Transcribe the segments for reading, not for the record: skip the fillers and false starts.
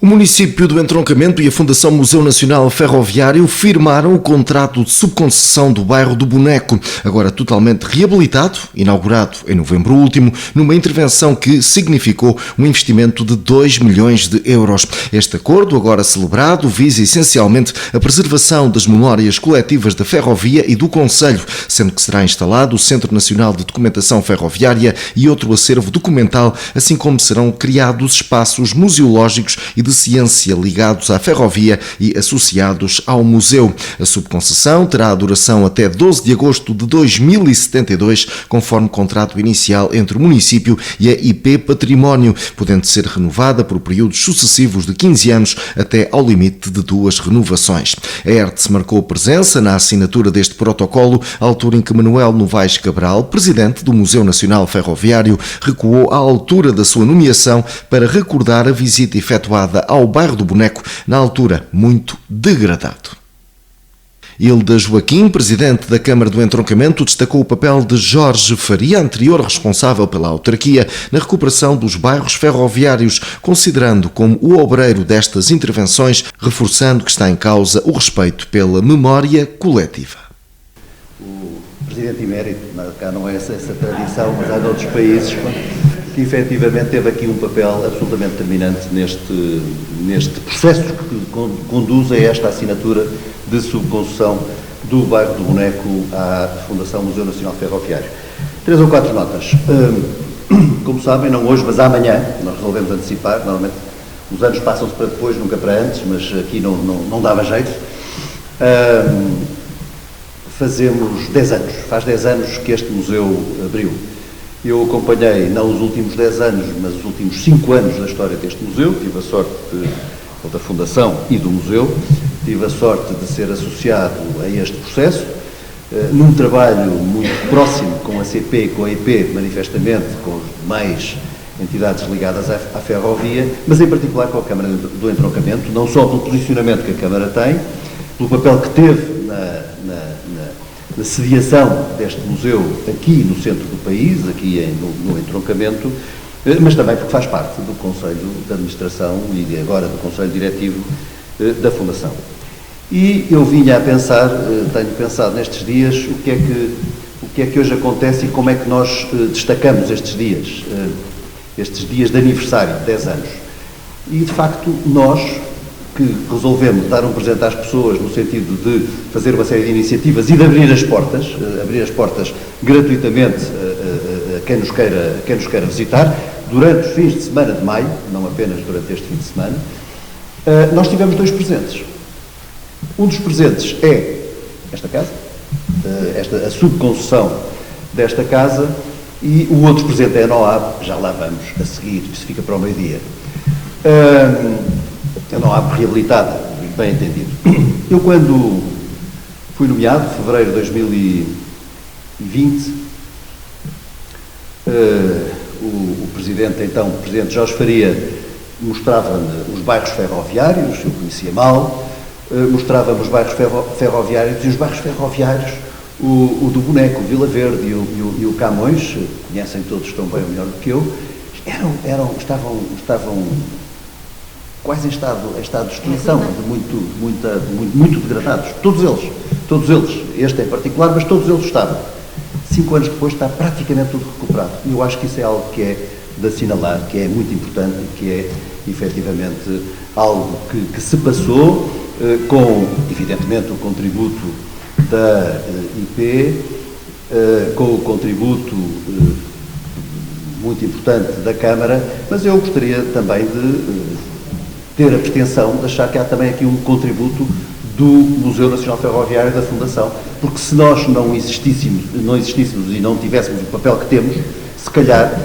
O município do Entroncamento e a Fundação Museu Nacional Ferroviário firmaram o contrato de subconcessão do bairro do Boneco, agora totalmente reabilitado, inaugurado em novembro último, numa intervenção que significou um investimento de 2 milhões de euros. Este acordo, agora celebrado, visa essencialmente a preservação das memórias coletivas da ferrovia e do concelho, sendo que será instalado o Centro Nacional de Documentação Ferroviária e outro acervo documental, assim como serão criados espaços museológicos e de ciência ligados à ferrovia e associados ao museu. A subconcessão terá a duração até 12 de agosto de 2072, conforme contrato inicial entre o município e a IP Património, podendo ser renovada por períodos sucessivos de 15 anos até ao limite de 2 renovações. A ERTS marcou presença na assinatura deste protocolo, à altura em que Manuel Novaes Cabral, presidente do Museu Nacional Ferroviário, recuou à altura da sua nomeação para recordar a visita efetuada ao bairro do Boneco, na altura muito degradado. Hilda Joaquim, presidente da Câmara do Entroncamento, destacou o papel de Jorge Faria, anterior responsável pela autarquia, na recuperação dos bairros ferroviários, considerando como o obreiro destas intervenções, reforçando que está em causa o respeito pela memória coletiva. O presidente emérito, cá não é essa tradição, mas há noutros países que efetivamente teve aqui um papel absolutamente determinante neste processo que conduz a esta assinatura de subconcessão do bairro do Boneco à Fundação Museu Nacional Ferroviário. 3 ou 4 notas. Como sabem, não hoje, mas amanhã, nós resolvemos antecipar, normalmente os anos passam-se para depois, nunca para antes, mas aqui não dava jeito. Fazemos 10 anos, faz 10 anos que este museu abriu. Eu acompanhei, não os últimos 10 anos, mas os últimos 5 anos da história deste museu, tive a sorte da Fundação e do museu, tive a sorte de ser associado a este processo, num trabalho muito próximo com a CP e com a IP, manifestamente com as demais entidades ligadas à ferrovia, mas em particular com a Câmara do Entroncamento, não só pelo posicionamento que a Câmara tem, pelo papel que teve na sediação deste museu aqui no centro do país, aqui no Entroncamento, mas também porque faz parte do Conselho de Administração e agora do Conselho Diretivo da Fundação. E eu vinha a pensar, tenho pensado nestes dias, o que é que hoje acontece e como é que nós destacamos estes dias de aniversário, 10 anos. E, de facto, nós que resolvemos dar um presente às pessoas no sentido de fazer uma série de iniciativas e de abrir as portas gratuitamente a quem nos queira visitar, durante os fins de semana de maio, não apenas durante este fim de semana, nós tivemos 2 presentes. Um dos presentes é esta casa, a subconcessão desta casa, e o outro presente é a NOAB, já lá vamos a seguir, isso fica para o meio-dia. A NOAB reabilitada, bem entendido. Eu, quando fui nomeado, em fevereiro de 2020, o presidente, então, o presidente Jorge Faria, mostrava-me os bairros ferroviários, eu conhecia mal, mostrava-me os bairros ferroviários, e os bairros ferroviários, o do Boneco, o Vila Verde e o Camões, conhecem todos tão bem ou melhor do que eu, estavam quase em estado de destruição, muito degradados, todos eles, este em particular, mas todos eles estavam. 5 anos depois está praticamente tudo recuperado, e eu acho que isso é algo que é de assinalar, que é muito importante, que é efetivamente algo que se passou com, evidentemente, o contributo da IP, com o contributo muito importante da Câmara, mas eu gostaria também de ter a pretensão de achar que há também aqui um contributo do Museu Nacional Ferroviário e da Fundação, porque se nós não existíssemos e não tivéssemos o papel que temos, se calhar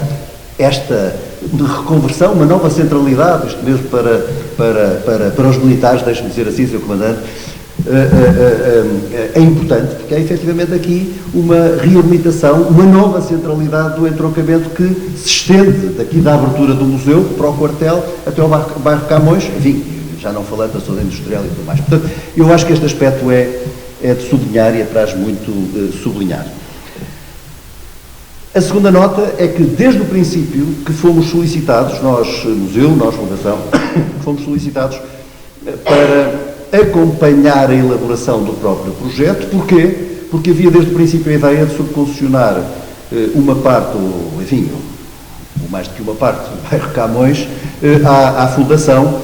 esta reconversão, uma nova centralidade, isto mesmo para os militares, deixe-me dizer assim, Sr. Comandante, é importante, porque há efetivamente aqui uma reabilitação, uma nova centralidade do entroncamento que se estende daqui da abertura do museu para o quartel até ao bairro Camões, enfim, já não falando da zona industrial e tudo mais. Portanto, eu acho que este aspecto é de sublinhar e apraz muito sublinhar. A segunda nota é que, desde o princípio, que fomos solicitados, nós, museu, nós, fundação, fomos solicitados para acompanhar a elaboração do próprio projeto. Porquê? Porque havia, desde o princípio, a ideia de subconcessionar uma parte, ou, enfim, ou mais do que uma parte, do bairro Camões, à fundação,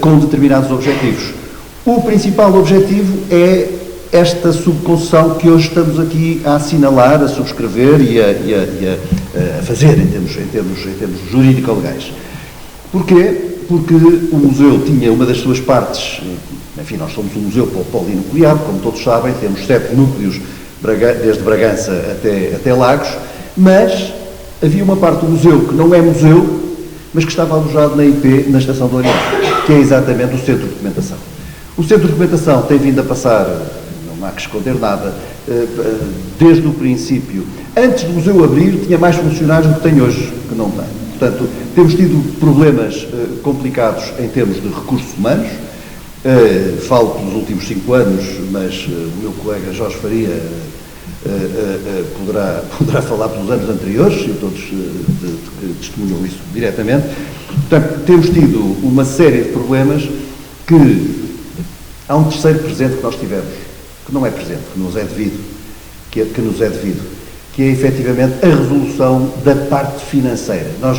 com determinados objetivos. O principal objetivo é esta subconcessão que hoje estamos aqui a assinalar, a subscrever e a fazer em termos jurídico-legais. Porquê? Porque o museu tinha uma das suas partes, enfim, nós somos um museu polinucleado, como todos sabem, temos 7 núcleos, desde Bragança até Lagos, mas havia uma parte do museu que não é museu, mas que estava alojado na IP, na Estação do Oriente, que é exatamente o Centro de Documentação. O Centro de Documentação tem vindo a passar, não há que esconder nada, desde o princípio. Antes do museu abrir, tinha mais funcionários do que tem hoje, que não tem. Portanto, temos tido problemas complicados em termos de recursos humanos. Falo pelos últimos 5 anos, mas o meu colega Jorge Faria poderá falar pelos anos anteriores, e todos testemunham isso diretamente. Portanto, temos tido uma série de problemas que há um terceiro presente que nós tivemos, que não é presente, que nos é devido, que é efetivamente a resolução da parte financeira. Nós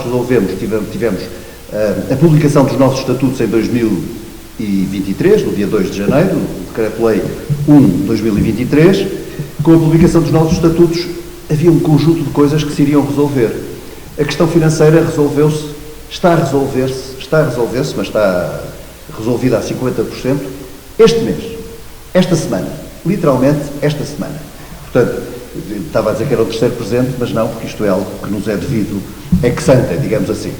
tivemos a publicação dos nossos estatutos em 2023, no dia 2 de janeiro, o Decreto-Lei 1/2023. Com a publicação dos nossos estatutos havia um conjunto de coisas que se iriam resolver. A questão financeira resolveu-se, está a resolver-se, mas está resolvida a 50%, este mês, esta semana, literalmente esta semana. Portanto, estava a dizer que era o terceiro presente, mas não, porque isto é algo que nos é devido ex ante, digamos assim.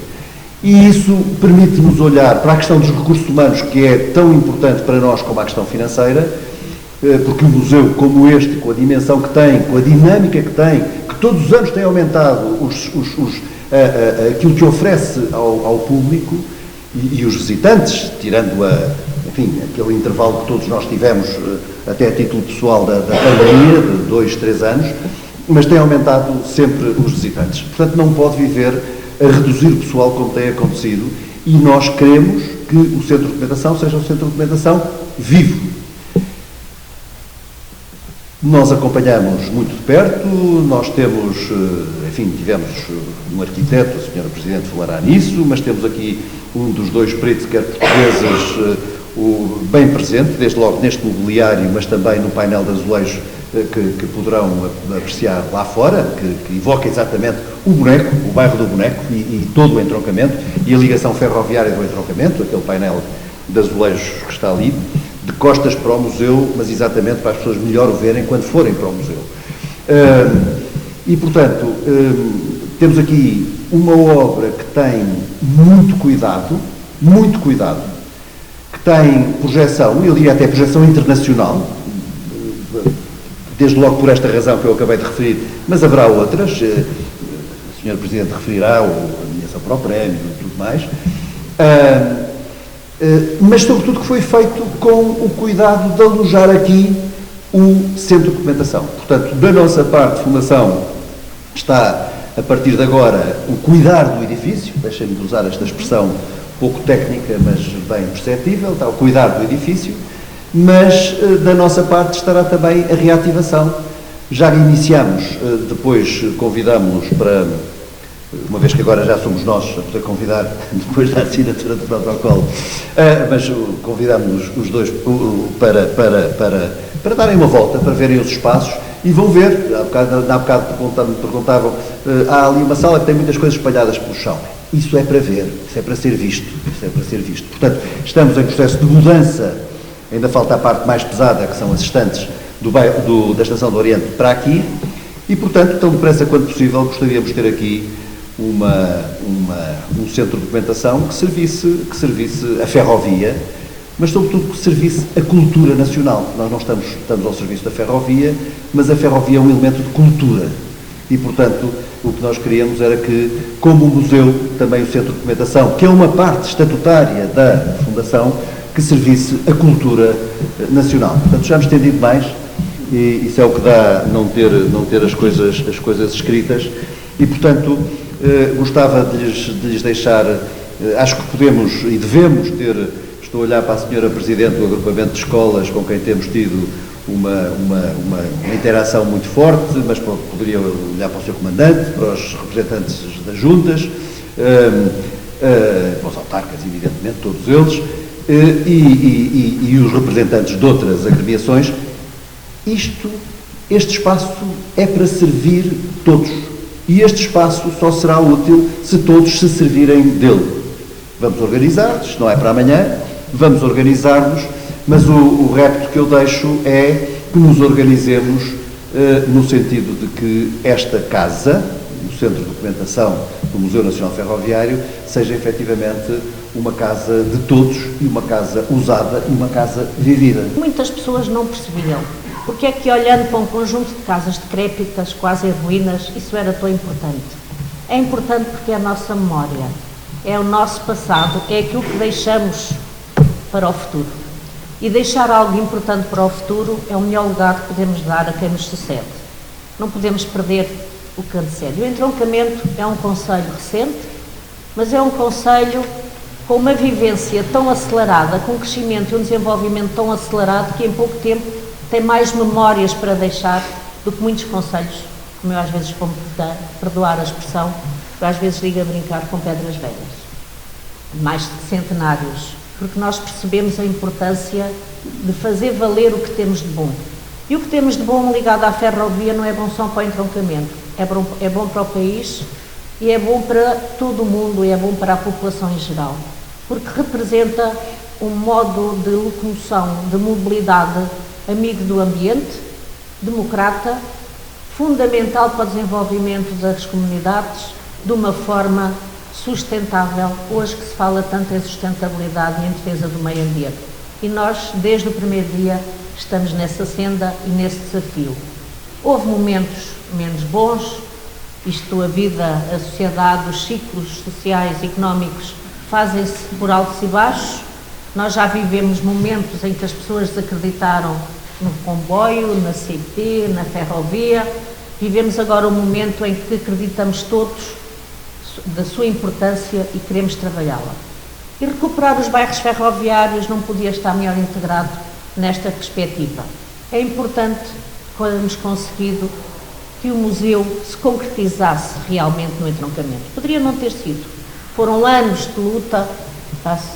E isso permite-nos olhar para a questão dos recursos humanos, que é tão importante para nós como a questão financeira, porque um museu como este, com a dimensão que tem, com a dinâmica que tem, que todos os anos tem aumentado aquilo que oferece ao público e os visitantes, tirando aquele intervalo que todos nós tivemos, até a título pessoal da pandemia, de 2, 3 anos, mas tem aumentado sempre os visitantes. Portanto, não pode viver a reduzir o pessoal como tem acontecido, e nós queremos que o Centro de Documentação seja um Centro de Documentação vivo. Nós acompanhamos muito de perto, nós temos, tivemos um arquiteto, a senhora Presidente falará nisso, mas temos aqui um dos 2 peritos, quer portugueses, bem presente, desde logo neste mobiliário, mas também no painel de azulejos que poderão apreciar lá fora, que evoca exatamente o boneco, o bairro do boneco e todo o entroncamento e a ligação ferroviária do entroncamento, aquele painel de azulejos que está ali, de costas para o museu, mas exatamente para as pessoas melhor o verem quando forem para o museu. E, portanto, temos aqui uma obra que tem muito cuidado, que tem projeção, eu diria até projeção internacional, desde logo por esta razão que eu acabei de referir, mas haverá outras, a senhora Presidente referirá, ou a nomeação para o prémio e tudo mais, mas sobretudo que foi feito com o cuidado de alojar aqui o Centro de Documentação. Portanto, da nossa parte, Fundação, está, a partir de agora, o cuidar do edifício, deixem-me usar esta expressão pouco técnica, mas bem perceptível, está o cuidar do edifício, mas da nossa parte estará também a reativação. Já iniciamos, depois convidamos para, uma vez que agora já somos nós a poder convidar, depois da assinatura do protocolo, mas convidamos os 2 para darem uma volta, para verem os espaços e vão ver, há bocado me perguntavam, há ali uma sala que tem muitas coisas espalhadas pelo chão. Isso é para ver, isso é para ser visto, Portanto, estamos em processo de mudança, ainda falta a parte mais pesada, que são as estantes da Estação do Oriente para aqui, e, portanto, tão depressa quanto possível, gostaríamos de ter aqui um centro de documentação que servisse a ferrovia, mas, sobretudo, que servisse a cultura nacional. Nós não estamos ao serviço da ferrovia, mas a ferrovia é um elemento de cultura. E, portanto, o que nós queríamos era que, como o museu, também o Centro de Documentação, que é uma parte estatutária da Fundação, que servisse a cultura nacional. Portanto, já me estendi demais, e isso é o que dá não ter as coisas escritas, E, portanto, gostava de lhes deixar, acho que podemos e devemos ter, estou a olhar para a senhora Presidente do Agrupamento de Escolas, com quem temos tido uma interação muito forte, mas poderia olhar para o Sr. Comandante, para os representantes das juntas, para os autarcas, evidentemente, todos eles, e os representantes de outras agremiações. Este espaço é para servir todos. E este espaço só será útil se todos se servirem dele. Vamos organizar-nos, isto não é para amanhã, vamos organizar-nos, mas o repto que eu deixo é que nos organizemos no sentido de que esta casa, o Centro de Documentação do Museu Nacional Ferroviário, seja efetivamente uma casa de todos e uma casa usada e uma casa vivida. Muitas pessoas não percebiam porque é que, olhando para um conjunto de casas decrépitas, quase em ruínas, isso era tão importante. É importante porque é a nossa memória, é o nosso passado, é aquilo que deixamos para o futuro. E deixar algo importante para o futuro é o melhor legado que podemos dar a quem nos sucede. Não podemos perder o que antecede. O entroncamento é um concelho recente, mas é um concelho com uma vivência tão acelerada, com um crescimento e um desenvolvimento tão acelerado que em pouco tempo tem mais memórias para deixar do que muitos concelhos, como eu às vezes vou perdoar a expressão, eu às vezes digo a brincar com pedras velhas, mais de centenários, porque nós percebemos a importância de fazer valer o que temos de bom. E o que temos de bom ligado à ferrovia não é bom só para o entroncamento, é bom para o país e é bom para todo o mundo e é bom para a população em geral, porque representa um modo de locomoção, de mobilidade amigo do ambiente, democrata, fundamental para o desenvolvimento das comunidades de uma forma sustentável, hoje que se fala tanto em sustentabilidade e em defesa do meio ambiente. E nós, desde o primeiro dia, estamos nessa senda e nesse desafio. Houve momentos menos bons, a vida, a sociedade, os ciclos sociais e económicos fazem-se por altos e baixos. Nós já vivemos momentos em que as pessoas desacreditaram no comboio, na CP, na ferrovia. Vivemos agora um momento em que acreditamos todos da sua importância e queremos trabalhá-la. E recuperar os bairros ferroviários não podia estar melhor integrado nesta perspectiva. É importante termos conseguido que o museu se concretizasse realmente no entroncamento. Poderia não ter sido. Foram anos de luta,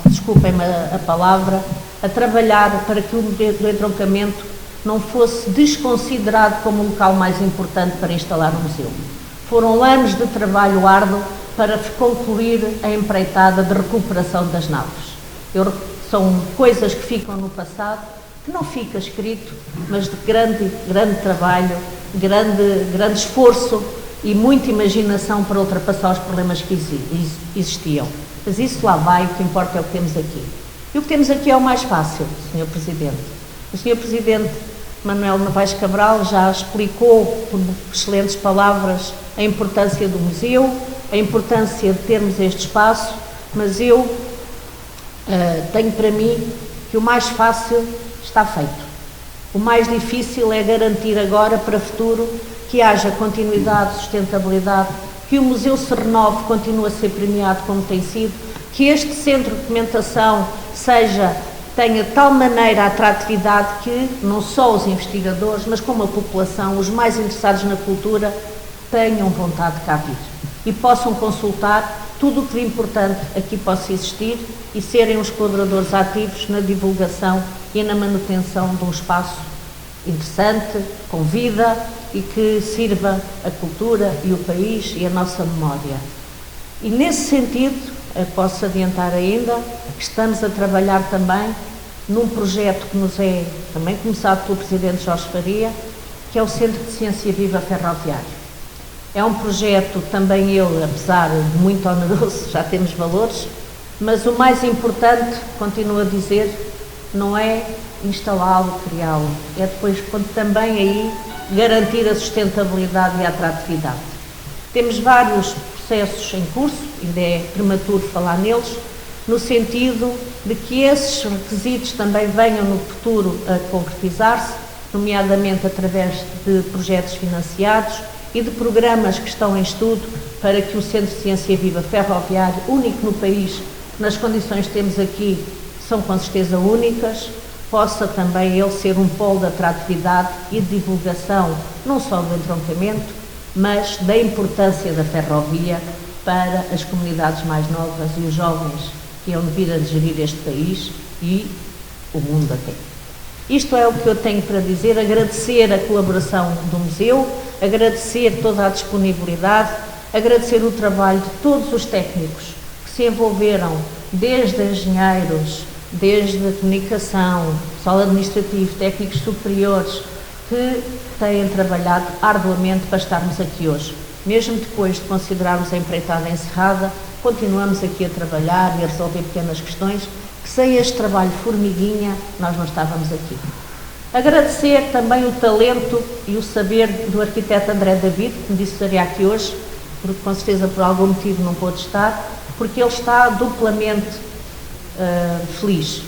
desculpem-me a palavra, a trabalhar para que o entroncamento não fosse desconsiderado como o local mais importante para instalar o museu. Foram anos de trabalho árduo para concluir a empreitada de recuperação das naves. São coisas que ficam no passado, que não fica escrito, mas de grande trabalho, grande esforço e muita imaginação para ultrapassar os problemas que existiam. Mas isso lá vai, o que importa é o que temos aqui. E o que temos aqui é o mais fácil, Sr. Presidente. O Sr. Presidente Manuel Novaes Cabral já explicou, por excelentes palavras, a importância do museu, a importância de termos este espaço, mas eu tenho para mim que o mais fácil está feito. O mais difícil é garantir agora, para o futuro, que haja continuidade, sustentabilidade, que o museu se renove, continue a ser premiado como tem sido, que este centro de documentação tenha de tal maneira a atratividade que não só os investigadores, mas como a população, os mais interessados na cultura, tenham vontade de cá vir e possam consultar tudo o que de importante aqui possa existir e serem os colaboradores ativos na divulgação e na manutenção de um espaço interessante, com vida e que sirva a cultura e o país e a nossa memória. E nesse sentido, posso adiantar ainda que estamos a trabalhar também num projeto que nos é também começado pelo Presidente Jorge Faria, que é o Centro de Ciência Viva Ferroviário. É um projeto também ele, apesar de muito oneroso, já temos valores, mas o mais importante, continuo a dizer, não é instalá-lo, criá-lo, é depois também aí garantir a sustentabilidade e a atratividade. Temos vários processos em curso, ainda é prematuro falar neles, no sentido de que esses requisitos também venham no futuro a concretizar-se, nomeadamente através de projetos financiados e de programas que estão em estudo para que o Centro de Ciência Viva Ferroviário, único no país, nas condições que temos aqui, são com certeza únicas, possa também ele ser um polo de atratividade e de divulgação, não só do entroncamento, mas da importância da ferrovia para as comunidades mais novas e os jovens que iam vir a gerir este país e o mundo até. Isto é o que eu tenho para dizer, agradecer a colaboração do Museu, agradecer toda a disponibilidade, agradecer o trabalho de todos os técnicos que se envolveram, desde engenheiros, desde a comunicação, pessoal administrativo, técnicos superiores, que têm trabalhado arduamente para estarmos aqui hoje. Mesmo depois de considerarmos a empreitada encerrada, continuamos aqui a trabalhar e a resolver pequenas questões, que sem este trabalho formiguinha nós não estávamos aqui. Agradecer também o talento e o saber do arquiteto André David, que me disse que estaria aqui hoje, porque com certeza por algum motivo não pôde estar, porque ele está duplamente feliz.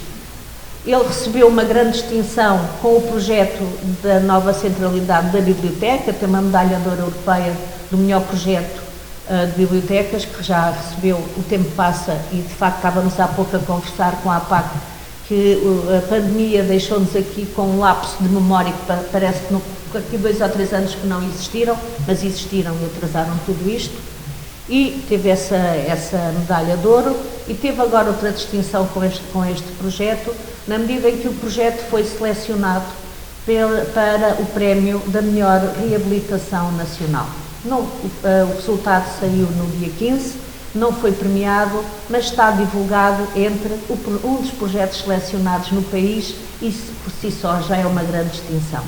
Ele recebeu uma grande distinção com o projeto da nova centralidade da biblioteca, tem uma medalha de ouro europeia do melhor projeto de bibliotecas, que já recebeu. O tempo passa e de facto estávamos há pouco a conversar com a APAC que a pandemia deixou-nos aqui com um lapso de memória que parece que aqui 2 ou 3 anos que não existiram, mas existiram e atrasaram tudo isto. E teve essa medalha de ouro e teve agora outra distinção com este projeto, na medida em que o projeto foi selecionado para o prémio da melhor reabilitação nacional. O resultado saiu no dia 15, não foi premiado, mas está divulgado entre um dos projetos selecionados no país e por si só já é uma grande distinção.